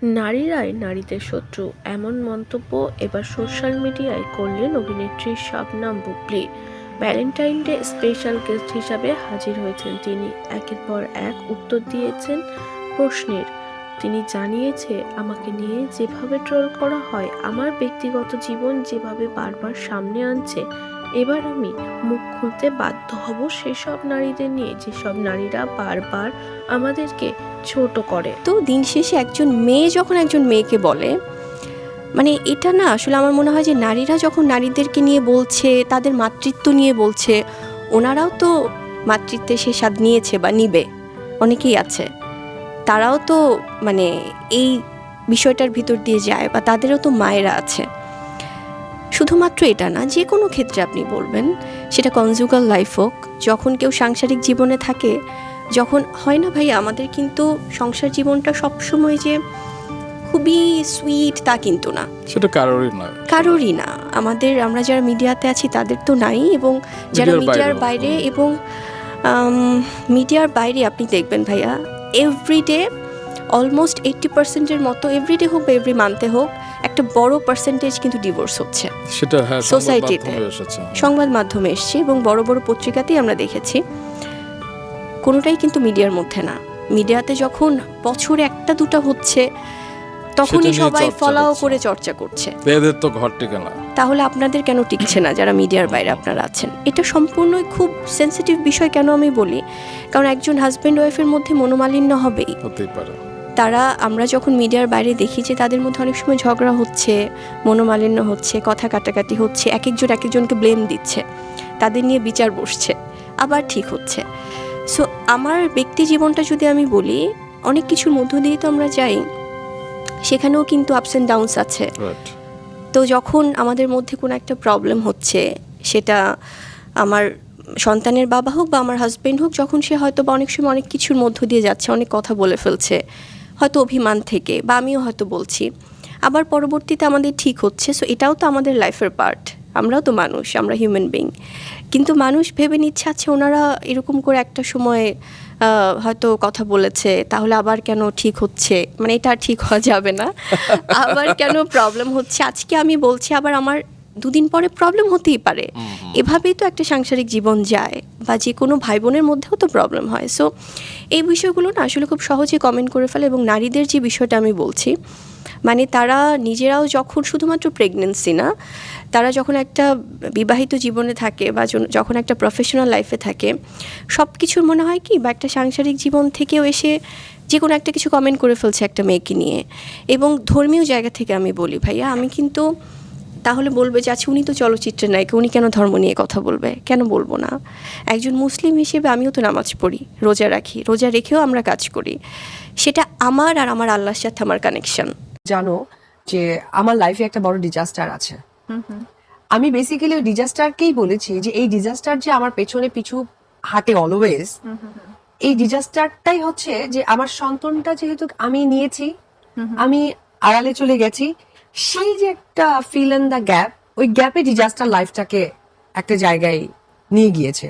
নারীরাই নারীদের শত্রু, এমন মন্তব্য এবার সোশ্যাল মিডিয়ায় করলেন অভিনেত্রী Shabnam Bubly. Valentine day special guest হিসাবে হাজির হয়েছেন তিনি। একের পর এক উত্তর দিয়েছেন প্রশ্নের। তিনি জানিয়েছে, আমাকে নিয়ে যেভাবে ট্রোল করা হয়, আমার ব্যক্তিগত জীবন যেভাবে বারবার সামনে আনছে, এবার আমি মুখ খুলতে বাধ্য হব সেসব নারীদের নিয়ে যেসব নারীরা বারবার আমাদেরকে ছোট করে। তো দিন শেষে একজন মেয়ে যখন একজন মেয়েকে বলে, মানে এটা না আসলে আমার মনে হয় যে নারীরা যখন নারীদেরকে নিয়ে বলছে, তাদের মাতৃত্ব নিয়ে বলছে, ওনারাও তো মাতৃত্বে সে স্বাদ নিয়েছে বা নিবে, অনেকেই আছে, তারাও তো মানে এই বিষয়টার ভিতর দিয়ে যায়, বা তাদেরও তো মায়েরা আছে। শুধুমাত্র এটা না, যে কোনো ক্ষেত্রে আপনি বলবেন, সেটা কনজুগাল লাইফ হোক, যখন কেউ সাংসারিক জীবনে থাকে, যখন হয় না ভাই, আমাদের কিন্তু সংসার জীবনটা সবসময় যে খুবই সুইট তা কিন্তু না, সেটা কারোরই না। আমরা যারা মিডিয়াতে আছি তাদের তো নাই, এবং যারা মিডিয়ার বাইরে, এবং মিডিয়ার বাইরে আপনি দেখবেন ভাইয়া, এভরিডে অলমোস্ট 80%-এর মতো, এভরিডে হোক বা এভরি মান্থে হোক, একটা বড় পার্সেন্টেজ কিন্তু ডিভোর্স হচ্ছে সেটা সোসাইটিতে, সংবাদ মাধ্যমে এসছে, এবং বড় বড় পত্রিকাতেই আমরা দেখেছি। কোনোটাই কিন্তু মিডিয়ার মধ্যে না। মিডিয়াতে যখন বছরে একটা দুটা হচ্ছে, তখনই সবাই ফলাও করে চর্চা করছে। এদের তো ঘর টিকে না। তাহলে আপনাদের কেন টিকছে না, যারা মিডিয়ার বাইরে আপনারা আছেন? এটা সম্পূর্ণই খুব সেন্সিটিভ বিষয়। কেন আমি বলি, কারণ একজন হাজব্যান্ড ওয়াইফের মধ্যে মনোমালিন্য হবেই, হতেই পারে। আমরা যখন মিডিয়ার বাইরে দেখি যে তাদের মধ্যে অনেক সময় ঝগড়া হচ্ছে, মনোমালিন্য হচ্ছে, কথা কাটাকাটি হচ্ছে, এক একজনকে ব্লেম দিচ্ছে, তাদের নিয়ে বিচার বসছে, আবার ঠিক হচ্ছে। সো আমার ব্যক্তি জীবনটা যদি আমি বলি, অনেক কিছুর মধ্য দিয়ে তো আমরা যাই, সেখানেও কিন্তু আপস অ্যান্ড ডাউনস আছে। তো যখন আমাদের মধ্যে কোনো একটা প্রবলেম হচ্ছে, সেটা আমার সন্তানের বাবা হোক বা আমার হাজব্যান্ড হোক, যখন সে হয়তো বা অনেক সময় অনেক কিছুর মধ্য দিয়ে যাচ্ছে, অনেক কথা বলে ফেলছে হয়তো অভিমান থেকে, বা আমিও হয়তো বলছি, আবার পরবর্তীতে আমাদের ঠিক হচ্ছে। সো এটাও তো আমাদের লাইফের পার্ট। আমরাও তো মানুষ, আমরা হিউম্যান বিং। কিন্তু মানুষ ভেবে নিচ্ছে, আচ্ছা ওনারা এরকম করে একটা সময় হয়তো কথা বলেছে, তাহলে আবার কেন ঠিক হচ্ছে, মানে এটা ঠিক হওয়া যাবে না, আবার কেন প্রবলেম হচ্ছে, আজকে আমি বলছি, আবার আমার দুদিন পরে প্রবলেম হতেই পারে। এভাবেই তো একটা সাংসারিক জীবন যায়, বা যে কোনো ভাই বোনের মধ্যেও তো প্রবলেম হয়। সো এই বিষয়গুলো না আসলে খুব সহজে কমেন্ট করে ফেলে। এবং নারীদের যে বিষয়টা আমি বলছি, মানে তারা নিজেরাও যখন, শুধুমাত্র প্রেগনেন্সি না, তারা যখন একটা বিবাহিত জীবনে থাকে, বা যখন একটা প্রফেশনাল লাইফে থাকে, সব কিছুর মনে হয় কি, বা একটা সাংসারিক জীবন থেকেও এসে যে কোনো একটা কিছু কমেন্ট করে ফেলছে একটা মেয়েকে নিয়ে। এবং ধর্মীয় জায়গা থেকে আমি বলি ভাইয়া, আমি কিন্তু তাহলে বলবে যে আচ্ছা উনি তো চলচ্চিত্রের নায়িকা, উনি কেন ধর্ম নিয়ে কথা বলবে? কেন বলবো না? একজন মুসলিম হিসেবে আমিও তো নামাজ পড়ি, রোজা রাখি, রোজা রেখেও আমরা কাজ করি। সেটা আমার আর আমার আল্লাহর সাথে আমার কানেকশন। জানো যে আমার লাইফে একটা বড় ডিজাস্টার আছে। আমি বেসিক্যালি ওই ডিজাস্টারকেই বলেছি যে এই ডিজাস্টার যে আমার পেছনে পিছু হাঁটে অলওয়েজ, এই ডিজাস্টারটাই হচ্ছে যে আমার সন্তানটা যেহেতু আমি নিয়েছি, আমি আড়ালে চলে গেছি, সেই যে একটা ফিল ইন দ্য গ্যাপ, ওই গ্যাপে ডিজাস্টার লাইফটাকে একটা জায়গায় নিয়ে গিয়েছে।